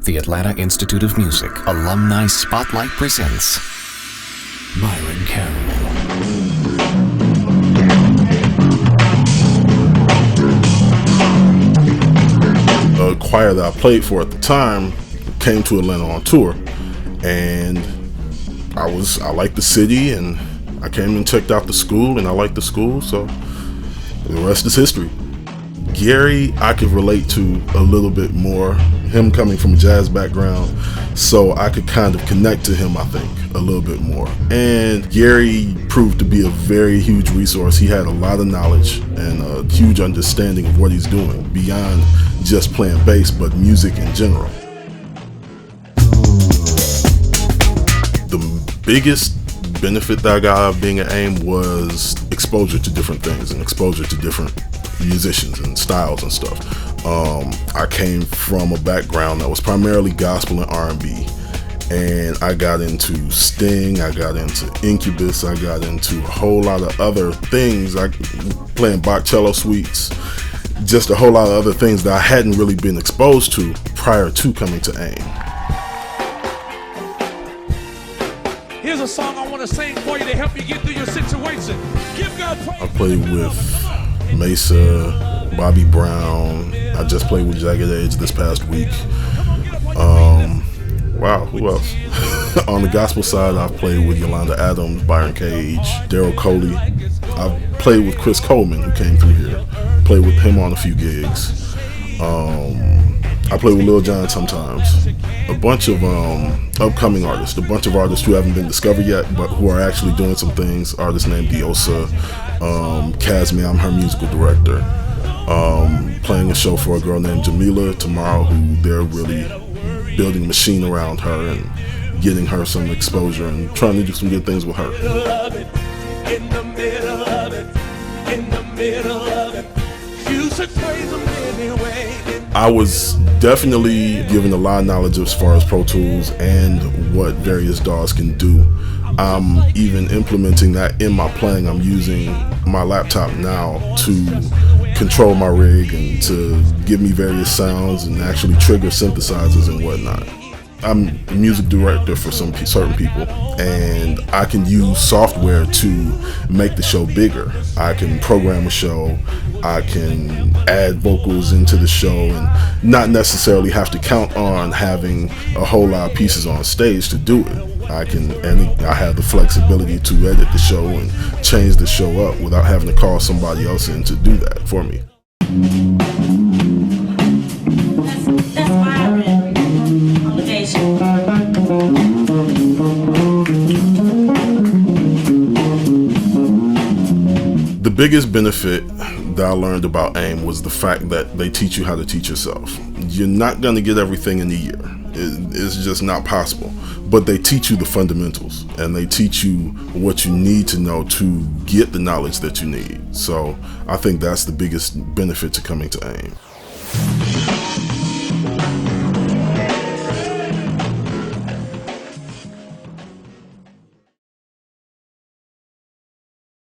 The Atlanta Institute of Music Alumni Spotlight presents Myron Carroll. The choir that I played for at the time came to Atlanta on tour, and I liked the city, and I came and checked out the school, and I liked the school, so the rest is history. Gary, I could relate to a little bit more, him coming from a jazz background, so I could kind of connect to him, I think, a little bit more. And Gary proved to be a very huge resource. He had a lot of knowledge and a huge understanding of what he's doing, beyond just playing bass, but music in general. The biggest benefit that I got out of being at AIM was exposure to different things and exposure to different musicians and styles and stuff. I came from a background that was primarily gospel and R&B, and I got into Sting, I got into Incubus, I got into a whole lot of other things, like playing Bach cello suites, just a whole lot of other things that I hadn't really been exposed to prior to coming to AIM. Here's a song I want to sing for you to help you get through your situation. Give God praise. I played with Maysa, Bobby Brown. I just played with Jagged Edge this past week. Wow, who else? On the gospel side, I've played with Yolanda Adams, Byron Cage, Daryl Coley. I've played with Coleman, who came through here. Played with him on a few gigs. I play with Lil Jon sometimes. A bunch of upcoming artists, a bunch of artists who haven't been discovered yet, but who are actually doing some things. Artist named Diosa, Casme, I'm her musical director. Playing a show for a girl named Jamila tomorrow, who they're really building a machine around her and getting her some exposure and trying to do some good things with her. In the middle of it, in the middle of it, you should praise him anyway. I was definitely given a lot of knowledge as far as Pro Tools and what various DAWs can do. I'm even implementing that in my playing. I'm using my laptop now to control my rig and to give me various sounds and actually trigger synthesizers and whatnot. I'm a music director for some certain people, and I can use software to make the show bigger. I can program a show, I can add vocals into the show, and not necessarily have to count on having a whole lot of pieces on stage to do it. I have the flexibility to edit the show and change the show up without having to call somebody else in to do that for me. That's Byron on the bass. The biggest benefit that I learned about AIM was the fact that they teach you how to teach yourself. You're not going to get everything in a year. It's just not possible. But they teach you the fundamentals, and they teach you what you need to know to get the knowledge that you need. So I think that's the biggest benefit to coming to AIM.